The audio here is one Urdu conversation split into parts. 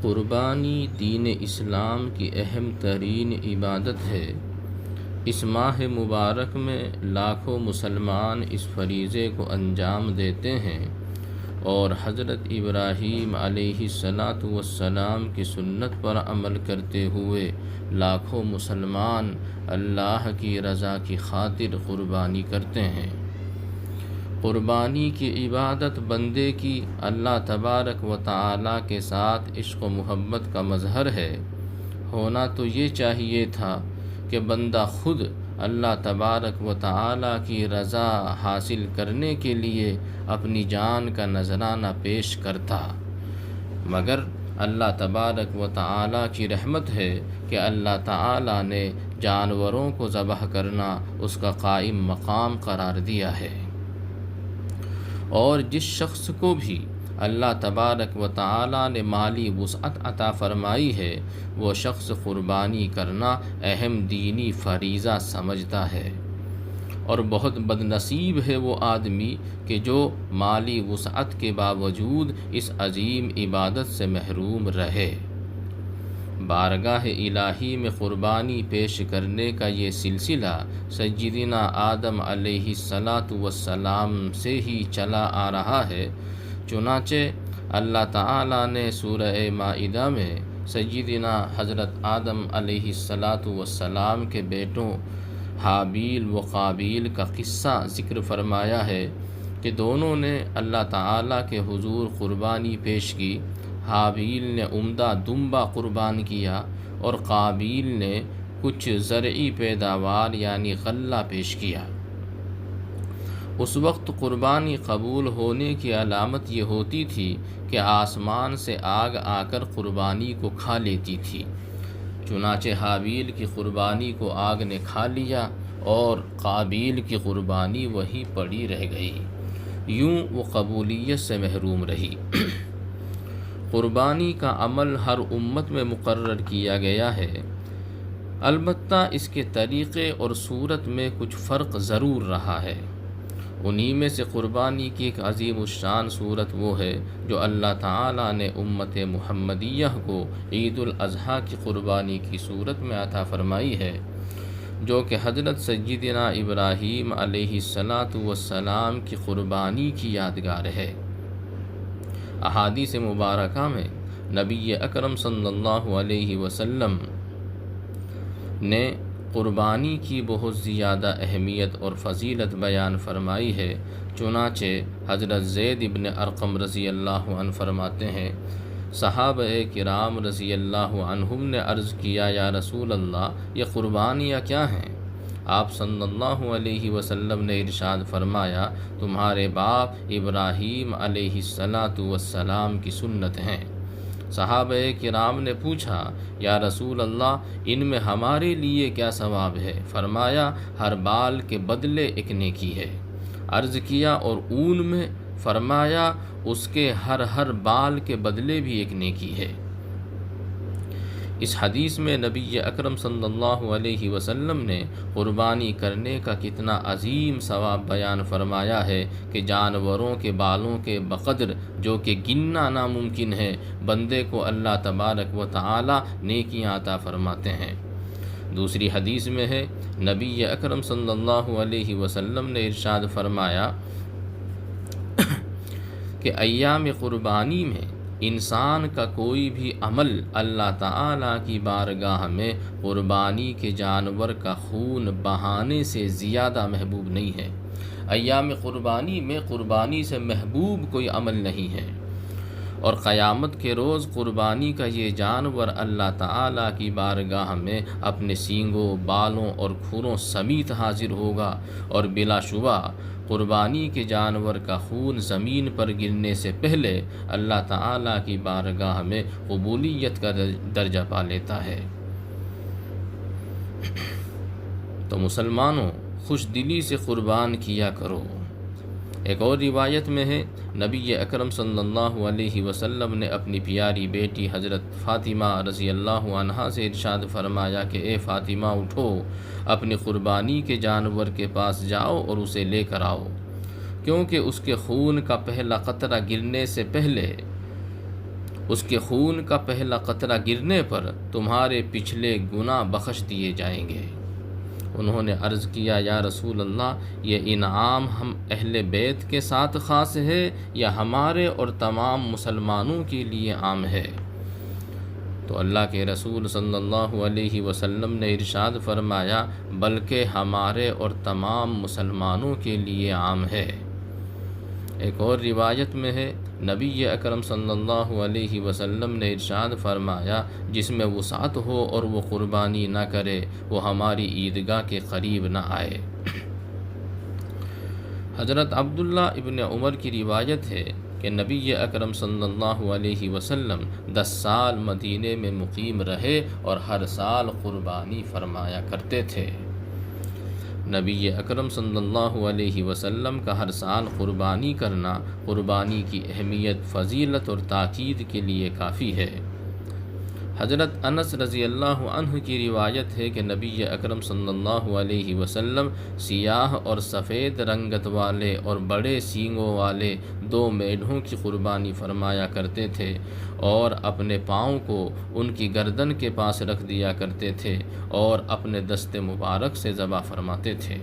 قربانی دین اسلام کی اہم ترین عبادت ہے۔ اس ماہ مبارک میں لاکھوں مسلمان اس فریضے کو انجام دیتے ہیں اور حضرت ابراہیم علیہ السلام کی سنت پر عمل کرتے ہوئے لاکھوں مسلمان اللہ کی رضا کی خاطر قربانی کرتے ہیں۔ قربانی کی عبادت بندے کی اللہ تبارک و تعالی کے ساتھ عشق و محبت کا مظہر ہے۔ ہونا تو یہ چاہیے تھا کہ بندہ خود اللہ تبارک و تعالی کی رضا حاصل کرنے کے لیے اپنی جان کا نذرانہ پیش کرتا، مگر اللہ تبارک و تعالی کی رحمت ہے کہ اللہ تعالی نے جانوروں کو ذبح کرنا اس کا قائم مقام قرار دیا ہے، اور جس شخص کو بھی اللہ تبارک و تعالی نے مالی وسعت عطا فرمائی ہے وہ شخص قربانی کرنا اہم دینی فریضہ سمجھتا ہے، اور بہت بد نصیب ہے وہ آدمی کہ جو مالی وسعت کے باوجود اس عظیم عبادت سے محروم رہے۔ بارگاہ الہی میں قربانی پیش کرنے کا یہ سلسلہ سیدنا آدم علیہ السلام سے ہی چلا آ رہا ہے۔ چنانچہ اللہ تعالیٰ نے سورہ مائدہ میں سیدنا حضرت آدم علیہ السلام کے بیٹوں حابیل و قابیل کا قصہ ذکر فرمایا ہے کہ دونوں نے اللہ تعالیٰ کے حضور قربانی پیش کی۔ حابیل نے عمدہ دمبا قربان کیا اور قابیل نے کچھ زرعی پیداوار یعنی غلہ پیش کیا۔ اس وقت قربانی قبول ہونے کی علامت یہ ہوتی تھی کہ آسمان سے آگ آ کر قربانی کو کھا لیتی تھی۔ چنانچہ حابیل کی قربانی کو آگ نے کھا لیا اور قابیل کی قربانی وہیں پڑی رہ گئی، یوں وہ قبولیت سے محروم رہی۔ قربانی کا عمل ہر امت میں مقرر کیا گیا ہے، البتہ اس کے طریقے اور صورت میں کچھ فرق ضرور رہا ہے۔ انہی میں سے قربانی کی ایک عظیم الشان صورت وہ ہے جو اللہ تعالیٰ نے امت محمدیہ کو عید الاضحیٰ کی قربانی کی صورت میں عطا فرمائی ہے، جو کہ حضرت سیدنا ابراہیم علیہ السلام کی قربانی کی یادگار ہے۔ احادیث مبارکہ میں نبی اکرم صلی اللہ علیہ وسلم نے قربانی کی بہت زیادہ اہمیت اور فضیلت بیان فرمائی ہے۔ چنانچہ حضرت زید ابن ارقم رضی اللہ عنہ فرماتے ہیں، صحابہ کرام رضی اللہ عنہم نے عرض کیا، یا رسول اللہ، یہ قربانیاں کیا ہیں؟ آپ صلی اللہ علیہ وسلم نے ارشاد فرمایا، تمہارے باپ ابراہیم علیہ السلام کی سنت ہیں۔ صحابہ کرام نے پوچھا، یا رسول اللہ، ان میں ہمارے لیے کیا ثواب ہے؟ فرمایا، ہر بال کے بدلے ایک نیکی ہے۔ عرض کیا، اور اون میں؟ فرمایا، اس کے ہر بال کے بدلے بھی ایک نیکی ہے۔ اس حدیث میں نبی اکرم صلی اللہ علیہ وسلم نے قربانی کرنے کا کتنا عظیم ثواب بیان فرمایا ہے کہ جانوروں کے بالوں کے بقدر جو کہ گننا ناممکن ہے بندے کو اللہ تبارک و تعالی نیکیاں عطا فرماتے ہیں۔ دوسری حدیث میں ہے، نبی اکرم صلی اللہ علیہ وسلم نے ارشاد فرمایا کہ ایام قربانی میں انسان کا کوئی بھی عمل اللہ تعالیٰ کی بارگاہ میں قربانی کے جانور کا خون بہانے سے زیادہ محبوب نہیں ہے۔ ایام قربانی میں قربانی سے محبوب کوئی عمل نہیں ہے، اور قیامت کے روز قربانی کا یہ جانور اللہ تعالیٰ کی بارگاہ میں اپنے سینگوں، بالوں اور کھروں سمیت حاضر ہوگا، اور بلا شبہ قربانی کے جانور کا خون زمین پر گرنے سے پہلے اللہ تعالیٰ کی بارگاہ میں قبولیت کا درجہ پا لیتا ہے۔ تو مسلمانوں، خوش دلی سے قربان کیا کرو۔ ایک اور روایت میں ہے، نبی اکرم صلی اللہ علیہ وسلم نے اپنی پیاری بیٹی حضرت فاطمہ رضی اللہ عنہا سے ارشاد فرمایا کہ اے فاطمہ، اٹھو، اپنی قربانی کے جانور کے پاس جاؤ اور اسے لے کر آؤ، کیونکہ اس کے خون کا پہلا قطرہ گرنے سے پہلے اس کے خون کا پہلا قطرہ گرنے پر تمہارے پچھلے گناہ بخش دیے جائیں گے۔ انہوں نے عرض کیا، یا رسول اللہ، یہ انعام ہم اہل بیت کے ساتھ خاص ہے یا ہمارے اور تمام مسلمانوں کے لیے عام ہے؟ تو اللہ کے رسول صلی اللہ علیہ وسلم نے ارشاد فرمایا، بلکہ ہمارے اور تمام مسلمانوں کے لیے عام ہے۔ ایک اور روایت میں ہے، نبی اکرم صلی اللہ علیہ وسلم نے ارشاد فرمایا، جس میں وسعت ہو اور وہ قربانی نہ کرے وہ ہماری عیدگاہ کے قریب نہ آئے۔ حضرت عبداللہ ابن عمر کی روایت ہے کہ نبی اکرم صلی اللہ علیہ وسلم 10 سال مدینے میں مقیم رہے اور ہر سال قربانی فرمایا کرتے تھے۔ نبی اکرم صلی اللہ علیہ وسلم کا ہر سال قربانی کرنا قربانی کی اہمیت، فضیلت اور تاکید کے لیے کافی ہے۔ حضرت انس رضی اللہ عنہ کی روایت ہے کہ نبی اکرم صلی اللہ علیہ وسلم سیاہ اور سفید رنگت والے اور بڑے سینگوں والے 2 میڑھوں کی قربانی فرمایا کرتے تھے اور اپنے پاؤں کو ان کی گردن کے پاس رکھ دیا کرتے تھے اور اپنے دست مبارک سے ذبح فرماتے تھے۔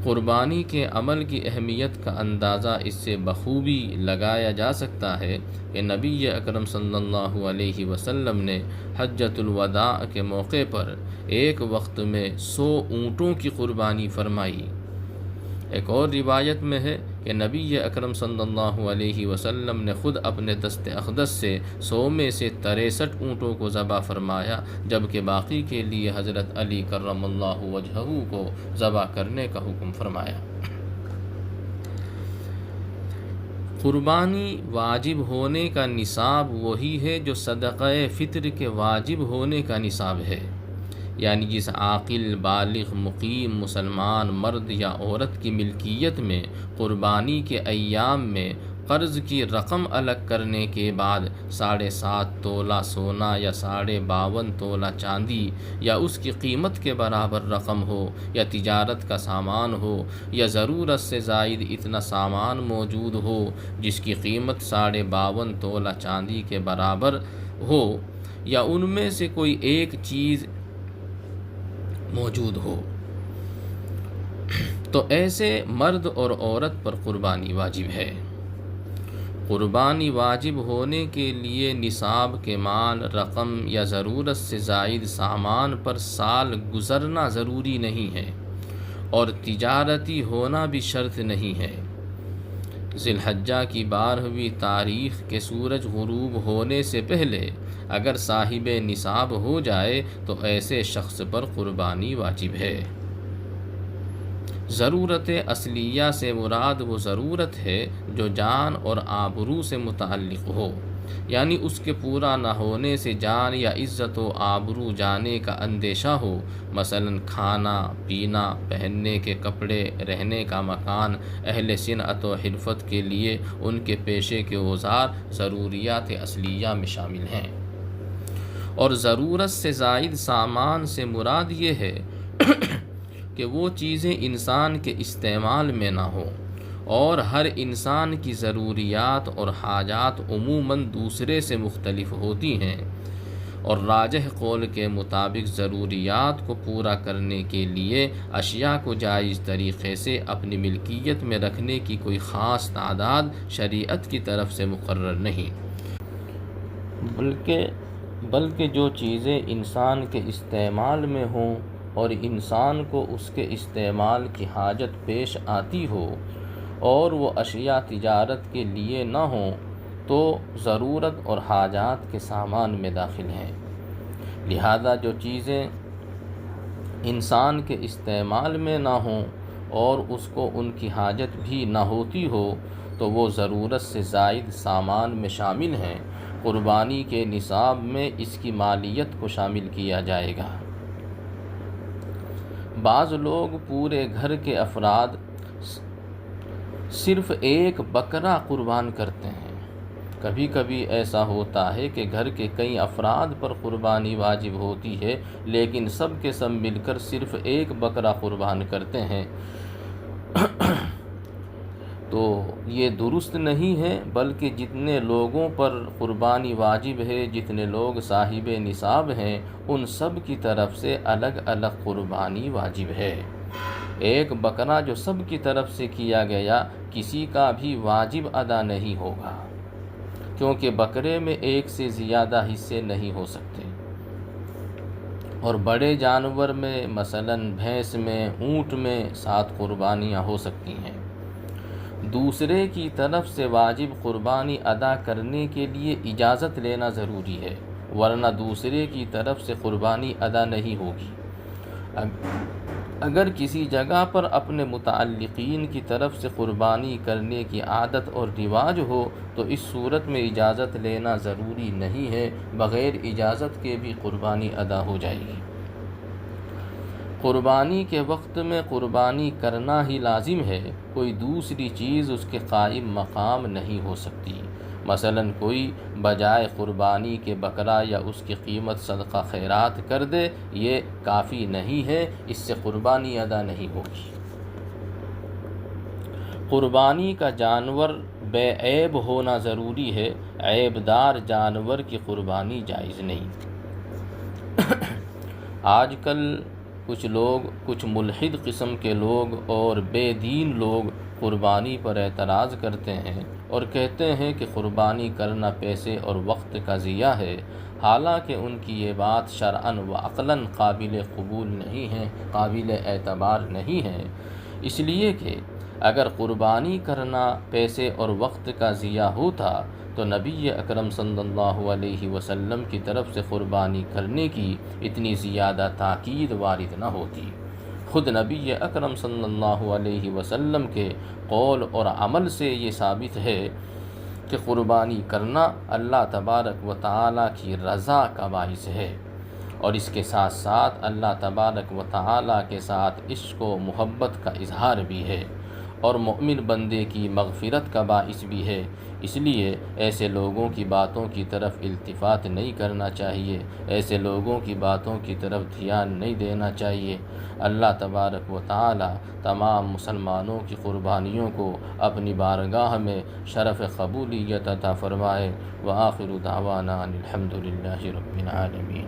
قربانی کے عمل کی اہمیت کا اندازہ اس سے بخوبی لگایا جا سکتا ہے کہ نبی اکرم صلی اللہ علیہ وسلم نے حجۃ الوداع کے موقع پر ایک وقت میں 100 اونٹوں کی قربانی فرمائی۔ ایک اور روایت میں ہے کہ نبی اکرم صلی اللہ علیہ وسلم نے خود اپنے دست اقدس سے 100 میں سے 63 اونٹوں کو ذبح فرمایا، جبکہ باقی کے لیے حضرت علی کرم اللہ وجہہ کو ذبح کرنے کا حکم فرمایا۔ قربانی واجب ہونے کا نصاب وہی ہے جو صدقہ فطر کے واجب ہونے کا نصاب ہے، یعنی جس عاقل بالغ مقیم مسلمان مرد یا عورت کی ملکیت میں قربانی کے ایام میں قرض کی رقم الگ کرنے کے بعد 7.5 تولہ سونا یا 52.5 تولہ چاندی یا اس کی قیمت کے برابر رقم ہو، یا تجارت کا سامان ہو، یا ضرورت سے زائد اتنا سامان موجود ہو جس کی قیمت 52.5 تولہ چاندی کے برابر ہو، یا ان میں سے کوئی ایک چیز موجود ہو، تو ایسے مرد اور عورت پر قربانی واجب ہے۔ قربانی واجب ہونے کے لیے نصاب کے مال، رقم یا ضرورت سے زائد سامان پر سال گزرنا ضروری نہیں ہے اور تجارتی ہونا بھی شرط نہیں ہے۔ ذی الحجہ کی 12ویں تاریخ کے سورج غروب ہونے سے پہلے اگر صاحب نصاب ہو جائے تو ایسے شخص پر قربانی واجب ہے۔ ضرورت اصلیہ سے مراد وہ ضرورت ہے جو جان اور آبرو سے متعلق ہو، یعنی اس کے پورا نہ ہونے سے جان یا عزت و آبرو جانے کا اندیشہ ہو، مثلا کھانا پینا، پہننے کے کپڑے، رہنے کا مکان، اہل صنعت و حرفت کے لیے ان کے پیشے کے اوزار ضروریات اصلیہ میں شامل ہیں۔ اور ضرورت سے زائد سامان سے مراد یہ ہے کہ وہ چیزیں انسان کے استعمال میں نہ ہوں، اور ہر انسان کی ضروریات اور حاجات عموماً دوسرے سے مختلف ہوتی ہیں، اور راجح قول کے مطابق ضروریات کو پورا کرنے کے لیے اشیاء کو جائز طریقے سے اپنی ملکیت میں رکھنے کی کوئی خاص تعداد شریعت کی طرف سے مقرر نہیں، بلکہ جو چیزیں انسان کے استعمال میں ہوں اور انسان کو اس کے استعمال کی حاجت پیش آتی ہو اور وہ اشیاء تجارت کے لیے نہ ہوں تو ضرورت اور حاجات کے سامان میں داخل ہیں۔ لہذا جو چیزیں انسان کے استعمال میں نہ ہوں اور اس کو ان کی حاجت بھی نہ ہوتی ہو تو وہ ضرورت سے زائد سامان میں شامل ہیں۔ قربانی کے نصاب میں اس کی مالیت کو شامل کیا جائے گا۔ بعض لوگ پورے گھر کے افراد صرف ایک بکرا قربان کرتے ہیں۔ کبھی کبھی ایسا ہوتا ہے کہ گھر کے کئی افراد پر قربانی واجب ہوتی ہے، لیکن سب کے سب مل کر صرف ایک بکرا قربان کرتے ہیں۔ تو یہ درست نہیں ہے، بلکہ جتنے لوگوں پر قربانی واجب ہے، جتنے لوگ صاحب نصاب ہیں، ان سب کی طرف سے الگ الگ قربانی واجب ہے۔ ایک بکرا جو سب کی طرف سے کیا گیا، کسی کا بھی واجب ادا نہیں ہوگا، کیونکہ بکرے میں ایک سے زیادہ حصے نہیں ہو سکتے، اور بڑے جانور میں مثلاً بھینس میں، اونٹ میں 7 قربانیاں ہو سکتی ہیں۔ دوسرے کی طرف سے واجب قربانی ادا کرنے کے لیے اجازت لینا ضروری ہے، ورنہ دوسرے کی طرف سے قربانی ادا نہیں ہوگی۔ اگر کسی جگہ پر اپنے متعلقین کی طرف سے قربانی کرنے کی عادت اور رواج ہو تو اس صورت میں اجازت لینا ضروری نہیں ہے، بغیر اجازت کے بھی قربانی ادا ہو جائے گی۔ قربانی کے وقت میں قربانی کرنا ہی لازم ہے، کوئی دوسری چیز اس کے قائم مقام نہیں ہو سکتی۔ مثلاً کوئی بجائے قربانی کے بکرا یا اس کی قیمت صدقہ خیرات کر دے، یہ کافی نہیں ہے، اس سے قربانی ادا نہیں ہوگی۔ قربانی کا جانور بے عیب ہونا ضروری ہے، عیب دار جانور کی قربانی جائز نہیں۔ آج کل کچھ ملحد قسم کے لوگ اور بے دین لوگ قربانی پر اعتراض کرتے ہیں اور کہتے ہیں کہ قربانی کرنا پیسے اور وقت کا ضیاع ہے، حالانکہ ان کی یہ بات شرعاً و عقلاً قابل قبول نہیں ہے، قابل اعتبار نہیں ہے، اس لیے کہ اگر قربانی کرنا پیسے اور وقت کا ضیاع ہوتا تو نبی اکرم صلی اللہ علیہ وسلم کی طرف سے قربانی کرنے کی اتنی زیادہ تاکید وارد نہ ہوتی۔ خود نبی اکرم صلی اللہ علیہ وسلم کے قول اور عمل سے یہ ثابت ہے کہ قربانی کرنا اللہ تبارک و تعالیٰ کی رضا کا باعث ہے، اور اس کے ساتھ ساتھ اللہ تبارک و تعالیٰ کے ساتھ عشق و محبت کا اظہار بھی ہے، اور مومن بندے کی مغفرت کا باعث بھی ہے۔ اس لیے ایسے لوگوں کی باتوں کی طرف التفات نہیں کرنا چاہیے، ایسے لوگوں کی باتوں کی طرف دھیان نہیں دینا چاہیے۔ اللہ تبارک و تعالی تمام مسلمانوں کی قربانیوں کو اپنی بارگاہ میں شرف قبولیت عطا فرمائے۔ وآخر دعوانا الحمد للہ رب العالمین۔